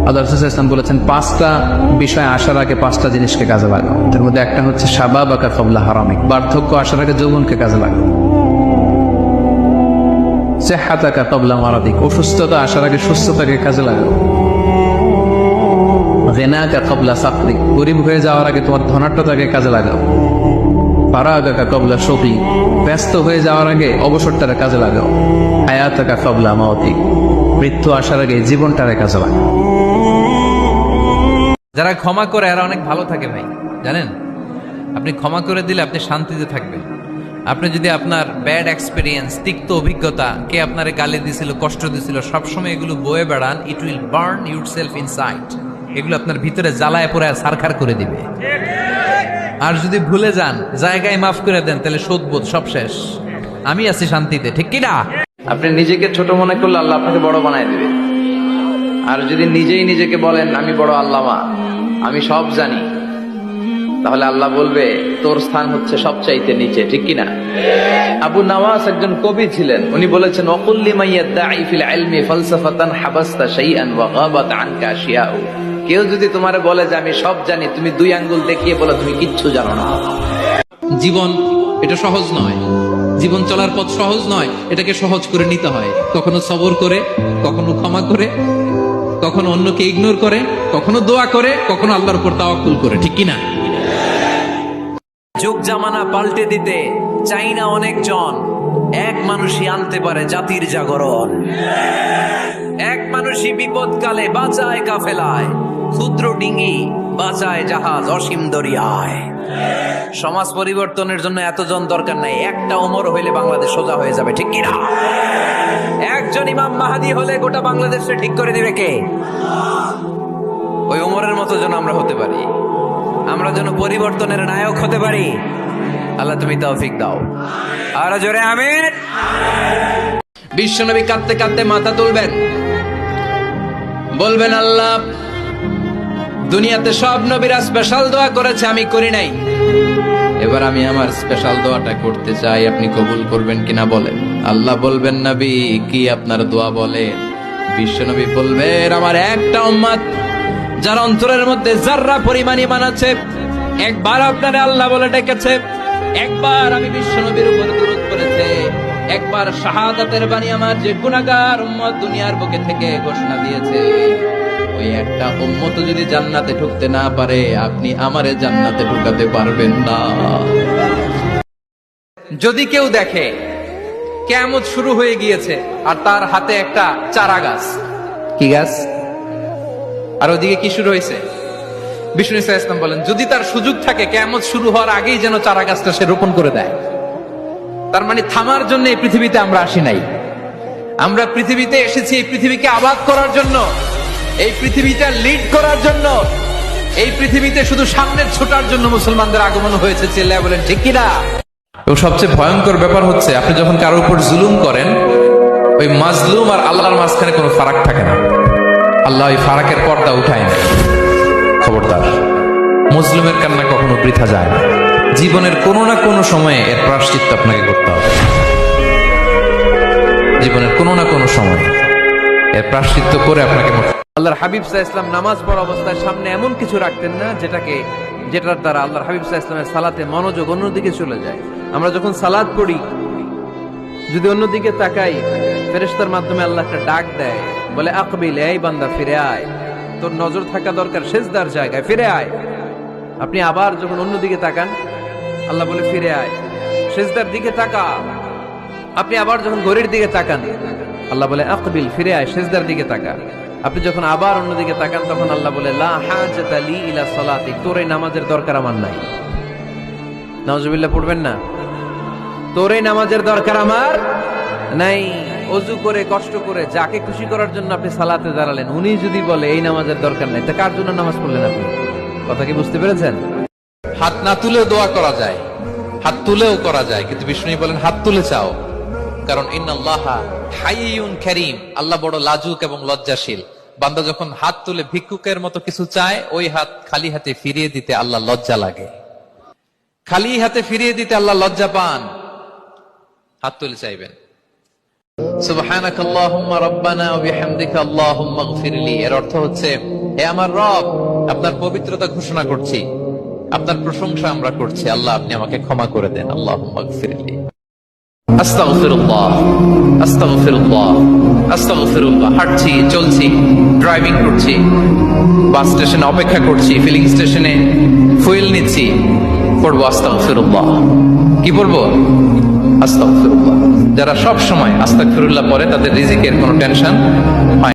আল্লাহ রাসূল সাল্লাল্লাহু আলাইহি ওয়াসাল্লাম বলেছেন 5টা বিষয় আসার আগে 5টা জিনিসকে কাজে লাগাও। তার মধ্যে একটা হচ্ছে শাবাবাকা ক্বাবলা হারামিক, বার্ধক্য আসার আগে যৌবনকে কাজে লাগাও। সিহহাতাকা ক্বাবলা মারাদিক, অসুস্থতা আসার আগে সুস্থতাকে কাজে লাগাও। গিনাকা ক্বাবলা সাকরিক, গরিব হয়ে যাওয়ার আগে তোমার ধনাঢ্যতাকে কাজে লাগাও। ফারাগাকা ক্বাবলা শুগলি, ব্যস্ত হয়ে যাওয়ার আগে অবসরটারে কাজে লাগাও। হায়াতাকা ক্বাবলা মাউতিক, মৃত্যু আসার আগে জীবনটারে কাজে লাগাও। যারা ক্ষমা করে এরা অনেক ভালো থাকে ভাই, জানেন? আপনি ক্ষমা করে দিলে আপনি শান্তিতে থাকবেন। আপনি যদি আপনার ব্যাড এক্সপিরিয়েন্স, তিক্ত অভিজ্ঞতা, কে আপনারে গালি দিছিল, কষ্ট দিছিল, সবসময় এগুলো বয়ে বেড়ান, it will burn your self inside. এগুলো আপনার ভিতরে জ্বালায় পোড়ায় ছারখার করে দিবে। আর যদি ভুলে যান, জায়গায় মাফ করে দেন, তাহলে শোধবোধ সব শেষ। আমি আছি শান্তিতে, ঠিক কিনা? আপনি নিজেকে ছোট মনে করলে আল্লাহ আপনাকে বড় বানায় দিবে। আর যদি নিজেই নিজেকে বলেন আমি বড় আল্লামা, আমি সব জানি, তাহলে আল্লাহ বলবে তোর স্থান হচ্ছে সবচাইতে নিচে, ঠিক কিনা? আবু নাওয়াস একজন কবি ছিলেন, উনি বলেছেন ওয়াকুল্লি মাইয়াদ্দাঈ ফিল ইলমি ফালসাফাতান হাবাসতা শাইআন ওয়া গাবাত আনকা আশিয়াউ। কেউ যদি তোমারে বলে যে আমি সব জানি, তুমি 2 আঙ্গুল দেখিয়ে বলো তুমি কিচ্ছু জানো না। জীবন এটা সহজ নয়, জীবন চলার পথ সহজ নয়, এটাকে সহজ করে নিতে হয়। কখনো সবর করে, কখনো ক্ষমা করে, কখনো অন্যকে ইগনোর করে, কখনো দোয়া করে, কখনো আল্লাহর উপর তাওয়াক্কুল করে, ঠিক কিনা? যুগ জামানা পাল্টে দিতে চাই না অনেকজন, এক মানুষই আনতে পারে জাতির জাগরণ। এক মানুষই বিপদকালে বাঁচায় কাফেলায়, ক্ষুদ্র ডিঙ্গি বাঁচায় জাহাজ অসীম দরিয়ায়। সমাজ পরিবর্তনের জন্য এতজন দরকার নাই, একটা ওমর হইলে বাংলাদেশ সোজা হয়ে যাবে, ঠিক কিনা? একজন ইমাম মাহাদি হলে গোটা বাংলাদেশে ঠিক করে দিবে কে? ওই ওমরের মতো যেন আমরা হতে পারি, আমরা যেন পরিবর্তনের নায়ক হতে পারি। আল্লাহ তুমি তৌফিক দাও। আর জোরে আমিন। বিশ্বনবী কাঁদতে কাঁদতে মাথা তুলবেন, বলবেন আল্লাহ, দুনিয়াতে সব নবীরা স্পেশাল দোয়া করেছে, আমি করি নাই, এবার আমি আমার স্পেশাল দোয়াটা করতে চাই, আপনি কবুল করবেন কিনা বলেন। আল্লাহ বলবেন নবী কি আপনার দোয়া বলেন? বিশ্বনবী বলবেন আমার একটা উম্মত যার অন্তরের মধ্যে যাররা পরিমাণ ঈমান আছে, একবার আপনারে আল্লাহ বলে ডেকেছে, একবার আমি বিশ্বনবীর উপর দুরূদ পড়েছে, একবার শাহাদাতের বাণী আমার যে গুনাহগার উম্মত দুনিয়ার বুকে থেকে ঘোষণা দিয়েছে, ওই একটা উম্মত যদি জান্নাতে ঢুকতে না পারে, আপনি আমারে জান্নাতে ঢুকাতে পারবেন না। যদি কেউ দেখে কিয়ামত শুরু হয়ে গিয়েছে আর তার হাতে একটা চারা গাছ, কি গাছ? আর ওদিকে কি শুরু হয়েছে? বিষ্ণু ইসলাম বলেন যদি তার সুযোগ থাকে কিয়ামত শুরু হওয়ার আগেই যেন চারা গাছটা সে রোপণ করে দেয়। তার মানে থামার জন্য এই পৃথিবীতে আমরা আসি নাই, আমরা পৃথিবীতে এসেছি এই পৃথিবীকে আবাদ করার জন্য, এই পৃথিবীটা লিড করার জন্য, এই পৃথিবীতে শুধু সামনে ছোটার জন্য মুসলমানদের আগমন হয়েছে। চিল্লায় বলেন ঠিক কিনা? এবং সবচেয়ে ভয়ঙ্কর ব্যাপার হচ্ছে আপনি যখন কারোর উপর জুলুম করেন, ওই মাজলুম আর আল্লাহর মাঝখানে কোনো ফারাক থাকে না। আল্লাহ ওই ফারাকের পর্দা উঠায় না। খবরদার, মুসলিমের কান্না কখনো বৃথা যায় না। জীবনের কোনো না কোনো সময়ে এর প্রায়শ্চিত্ত আপনাকে করতে হবে। জীবনের কোনো না কোনো সময় এর প্রায়শ্চিত্ত করে আপনাকে। আল্লাহর হাবিব সাল্লাল্লাহু আলাইহি ওয়াসাল্লাম নামাজ পড়া অবস্থায় সামনে এমন কিছু রাখতেন না যেটার দ্বারা আল্লাহর হাবিব সাল্লাল্লাহু আলাইহি ওয়াসাল্লামের সালাতে মনোযোগ অন্যদিকে চলে যায়। আমরা যখন সালাত পড়ি, যদি অন্যদিকে তাকাই, ফেরেশতার মাধ্যমে আল্লাহ একটা ডাক দেয়, বলে আকবিল, এই বান্দা ফিরে আয়, তোর নজর থাকা দরকার সিজদার জায়গায়, ফিরে আয়। আপনি আবার যখন অন্যদিকে তাকান, আল্লাহ বলে ফিরে আয়, সিজদার দিকে তাকা। আপনি আবার যখন ঘড়ির দিকে তাকান, আল্লাহ বলে আকবিল, ফিরে আয়, সিজদার দিকে তাকা। আপনি যখন আবার অন্যদিকে তাকান, তখন আল্লাহ বলে লা হাজাতা লি ইলা সালাতিক, তোর এই নামাজের দরকার আমার নাই। নাউজুবিল্লাহ পড়বেন না? তোর এই নামাজের দরকার আমার নাই। অজু করে কষ্ট করে যাকে খুশি করার জন্য আপনি সালাতে দাঁড়ালেন, উনি যদি বলে এই নামাজের দরকার নাই, তা কার জন্য নামাজ পড়লেন আপনি? কথা কি বুঝতে পেরেছেন? হাত না তুলেও দোয়া করা যায়, হাত তুলেও করা যায়, কিন্তু বিষ্ণু বলেন হাত তুলে চাও, কারণ ইন্নাল্লাহা হাইয়ুন কারীম, আল্লাহ বড় লাজুক এবং লজ্জাশীল। বান্দা যখন হাত তুলে ভিক্ষুকের মতো কিছু চায়, ওই হাত খালি হাতে ফিরিয়ে দিতে আল্লাহ লজ্জা লাগে। খালি হাতে ফিরিয়ে দিতে আল্লাহ লজ্জা পান। হাত তুলে চাইবেন। সুবহানাকাল্লাহুম্মা রাব্বানা ওয়া বিহামদিকা আল্লাহুম্মা ইগফিরলি। এর অর্থ হচ্ছে, হে আমার রব, আপনার পবিত্রতা ঘোষণা করছি, আপনার প্রশংসা আমরা করছি, আল্লাহ আপনি আমাকে ক্ষমা করে দেন। আল্লাহুম্মা ইগফিরলি। আস্তাগফিরুল্লাহ, আস্তাগফিরুল্লাহ, আস্তাগফিরুল্লাহ। হাঁটছি, চলছি, ড্রাইভিং করছি, বাস স্টেশনে অপেক্ষা করছি, ফিলিং স্টেশনে ফুয়েল নিচ্ছি, পড়বো আস্তাগফিরুল্লাহ। কি পড়বো? আস্তাগফিরুল্লাহ। যারা সব সময় আস্তাগফিরুল্লাহ পড়ে তাদের রিজিকের কোনো টেনশন হয় না।